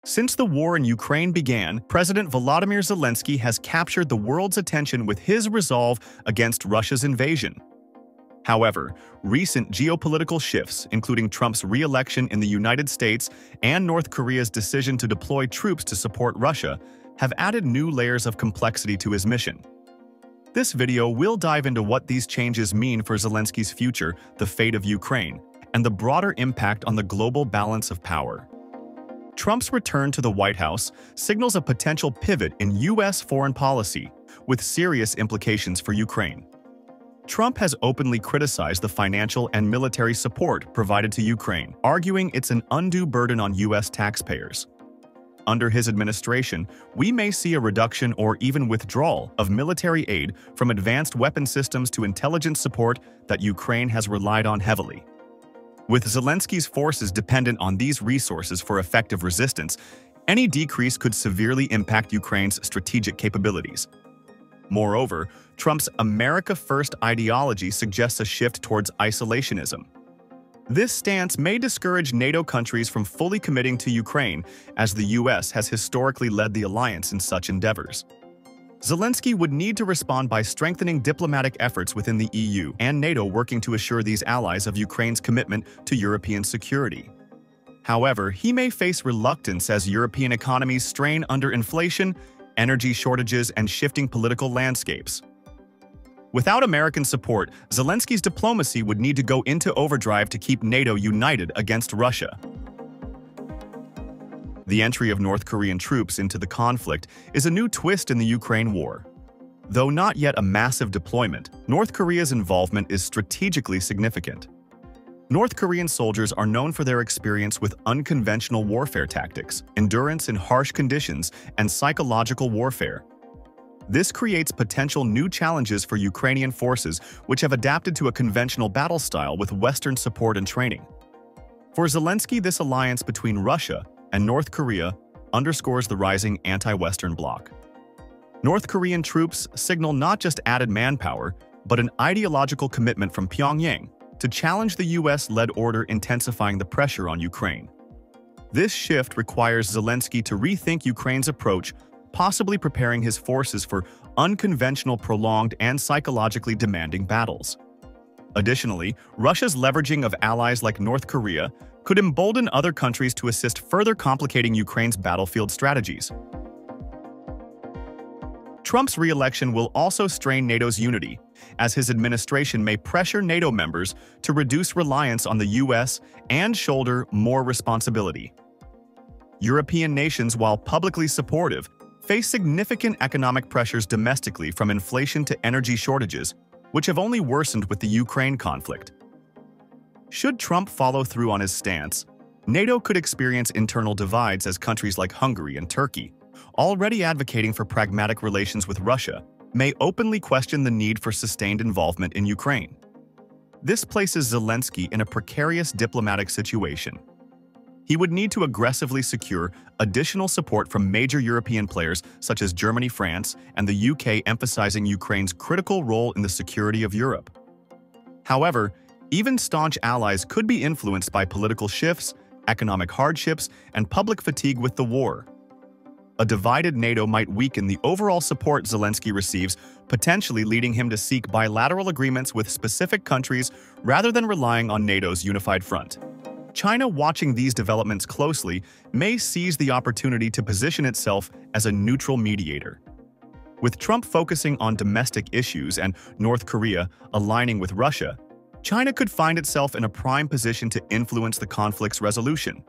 Since the war in Ukraine began, President Volodymyr Zelensky has captured the world's attention with his resolve against Russia's invasion. However, recent geopolitical shifts, including Trump's re-election in the United States and North Korea's decision to deploy troops to support Russia, have added new layers of complexity to his mission. This video will dive into what these changes mean for Zelensky's future, the fate of Ukraine, and the broader impact on the global balance of power. Trump's return to the White House signals a potential pivot in U.S. foreign policy, with serious implications for Ukraine. Trump has openly criticized the financial and military support provided to Ukraine, arguing it's an undue burden on U.S. taxpayers. Under his administration, we may see a reduction or even withdrawal of military aid from advanced weapon systems to intelligence support that Ukraine has relied on heavily. With Zelensky's forces dependent on these resources for effective resistance, any decrease could severely impact Ukraine's strategic capabilities. Moreover, Trump's America First ideology suggests a shift towards isolationism. This stance may discourage NATO countries from fully committing to Ukraine, as the U.S. has historically led the alliance in such endeavors. Zelensky would need to respond by strengthening diplomatic efforts within the EU and NATO, working to assure these allies of Ukraine's commitment to European security. However, he may face reluctance as European economies strain under inflation, energy shortages, and shifting political landscapes. Without American support, Zelensky's diplomacy would need to go into overdrive to keep NATO united against Russia. The entry of North Korean troops into the conflict is a new twist in the Ukraine war. Though not yet a massive deployment, North Korea's involvement is strategically significant. North Korean soldiers are known for their experience with unconventional warfare tactics, endurance in harsh conditions, and psychological warfare. This creates potential new challenges for Ukrainian forces, which have adapted to a conventional battle style with Western support and training. For Zelensky, this alliance between Russia and North Korea underscores the rising anti-Western bloc. North Korean troops signal not just added manpower, but an ideological commitment from Pyongyang to challenge the US-led order, intensifying the pressure on Ukraine. This shift requires Zelensky to rethink Ukraine's approach, possibly preparing his forces for unconventional, prolonged, and psychologically demanding battles. Additionally, Russia's leveraging of allies like North Korea could embolden other countries to assist, further complicating Ukraine's battlefield strategies. Trump's re-election will also strain NATO's unity, as his administration may pressure NATO members to reduce reliance on the US and shoulder more responsibility. European nations, while publicly supportive, face significant economic pressures domestically, from inflation to energy shortages, which have only worsened with the Ukraine conflict. Should Trump follow through on his stance, NATO could experience internal divides, as countries like Hungary and Turkey, already advocating for pragmatic relations with Russia, may openly question the need for sustained involvement in Ukraine. This places Zelensky in a precarious diplomatic situation. He would need to aggressively secure additional support from major European players such as Germany, France, and the UK, emphasizing Ukraine's critical role in the security of Europe. However, even staunch allies could be influenced by political shifts, economic hardships, and public fatigue with the war. A divided NATO might weaken the overall support Zelensky receives, potentially leading him to seek bilateral agreements with specific countries rather than relying on NATO's unified front. China, watching these developments closely, may seize the opportunity to position itself as a neutral mediator. With Trump focusing on domestic issues and North Korea aligning with Russia, China could find itself in a prime position to influence the conflict's resolution.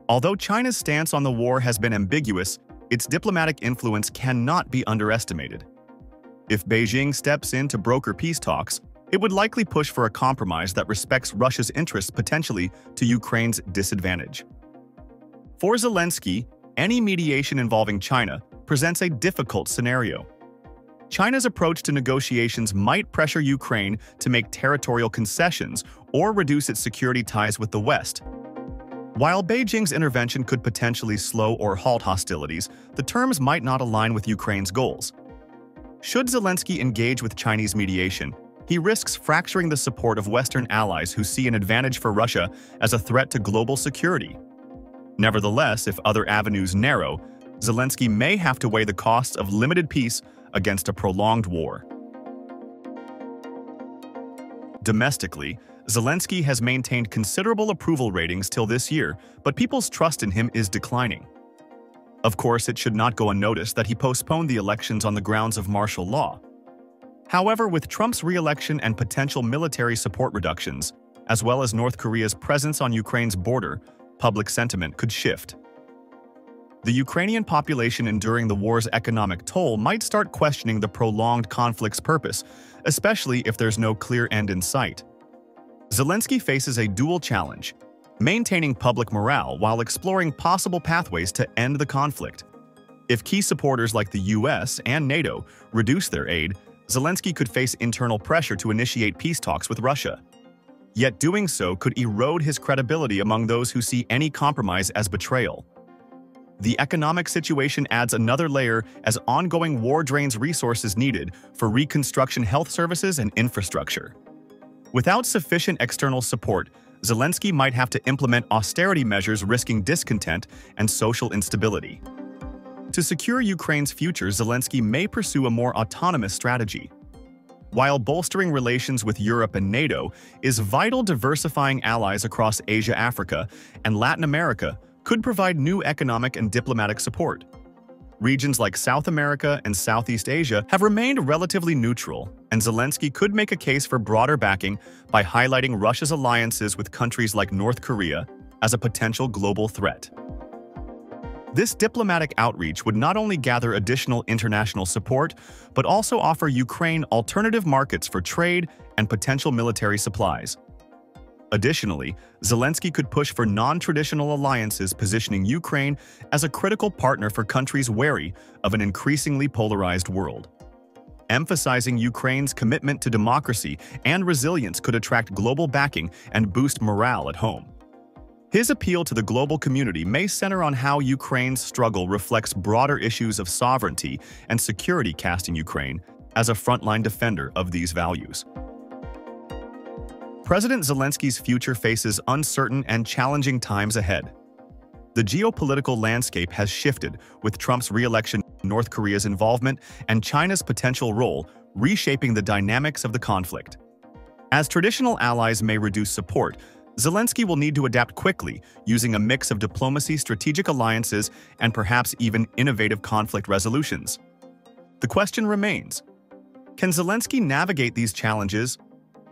Although China's stance on the war has been ambiguous, its diplomatic influence cannot be underestimated. If Beijing steps in to broker peace talks, it would likely push for a compromise that respects Russia's interests, potentially to Ukraine's disadvantage. For Zelensky, any mediation involving China presents a difficult scenario. China's approach to negotiations might pressure Ukraine to make territorial concessions or reduce its security ties with the West. While Beijing's intervention could potentially slow or halt hostilities, the terms might not align with Ukraine's goals. Should Zelensky engage with Chinese mediation, he risks fracturing the support of Western allies who see an advantage for Russia as a threat to global security. Nevertheless, if other avenues narrow, Zelensky may have to weigh the costs of limited peace against a prolonged war. Domestically, Zelensky has maintained considerable approval ratings till this year, but people's trust in him is declining. Of course, it should not go unnoticed that he postponed the elections on the grounds of martial law. However, with Trump's re-election and potential military support reductions, as well as North Korea's presence on Ukraine's border, public sentiment could shift. The Ukrainian population enduring the war's economic toll might start questioning the prolonged conflict's purpose, especially if there's no clear end in sight. Zelensky faces a dual challenge: maintaining public morale while exploring possible pathways to end the conflict. If key supporters like the US and NATO reduce their aid, Zelensky could face internal pressure to initiate peace talks with Russia. Yet doing so could erode his credibility among those who see any compromise as betrayal. The economic situation adds another layer as ongoing war drains resources needed for reconstruction, health services, and infrastructure. Without sufficient external support, Zelensky might have to implement austerity measures, risking discontent and social instability. To secure Ukraine's future, Zelensky may pursue a more autonomous strategy. While bolstering relations with Europe and NATO is vital, diversifying allies across Asia, Africa, and Latin America could provide new economic and diplomatic support. Regions like South America and Southeast Asia have remained relatively neutral, and Zelensky could make a case for broader backing by highlighting Russia's alliances with countries like North Korea as a potential global threat. This diplomatic outreach would not only gather additional international support, but also offer Ukraine alternative markets for trade and potential military supplies. Additionally, Zelensky could push for non-traditional alliances, positioning Ukraine as a critical partner for countries wary of an increasingly polarized world. Emphasizing Ukraine's commitment to democracy and resilience could attract global backing and boost morale at home. His appeal to the global community may center on how Ukraine's struggle reflects broader issues of sovereignty and security, casting Ukraine as a frontline defender of these values. President Zelensky's future faces uncertain and challenging times ahead. The geopolitical landscape has shifted, with Trump's re-election, North Korea's involvement, and China's potential role reshaping the dynamics of the conflict. As traditional allies may reduce support, Zelensky will need to adapt quickly, using a mix of diplomacy, strategic alliances, and perhaps even innovative conflict resolutions. The question remains: can Zelensky navigate these challenges,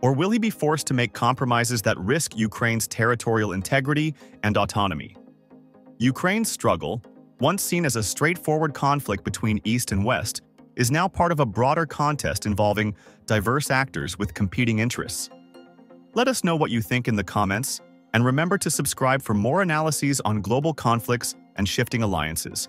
or will he be forced to make compromises that risk Ukraine's territorial integrity and autonomy? Ukraine's struggle, once seen as a straightforward conflict between East and West, is now part of a broader contest involving diverse actors with competing interests. Let us know what you think in the comments, and remember to subscribe for more analyses on global conflicts and shifting alliances.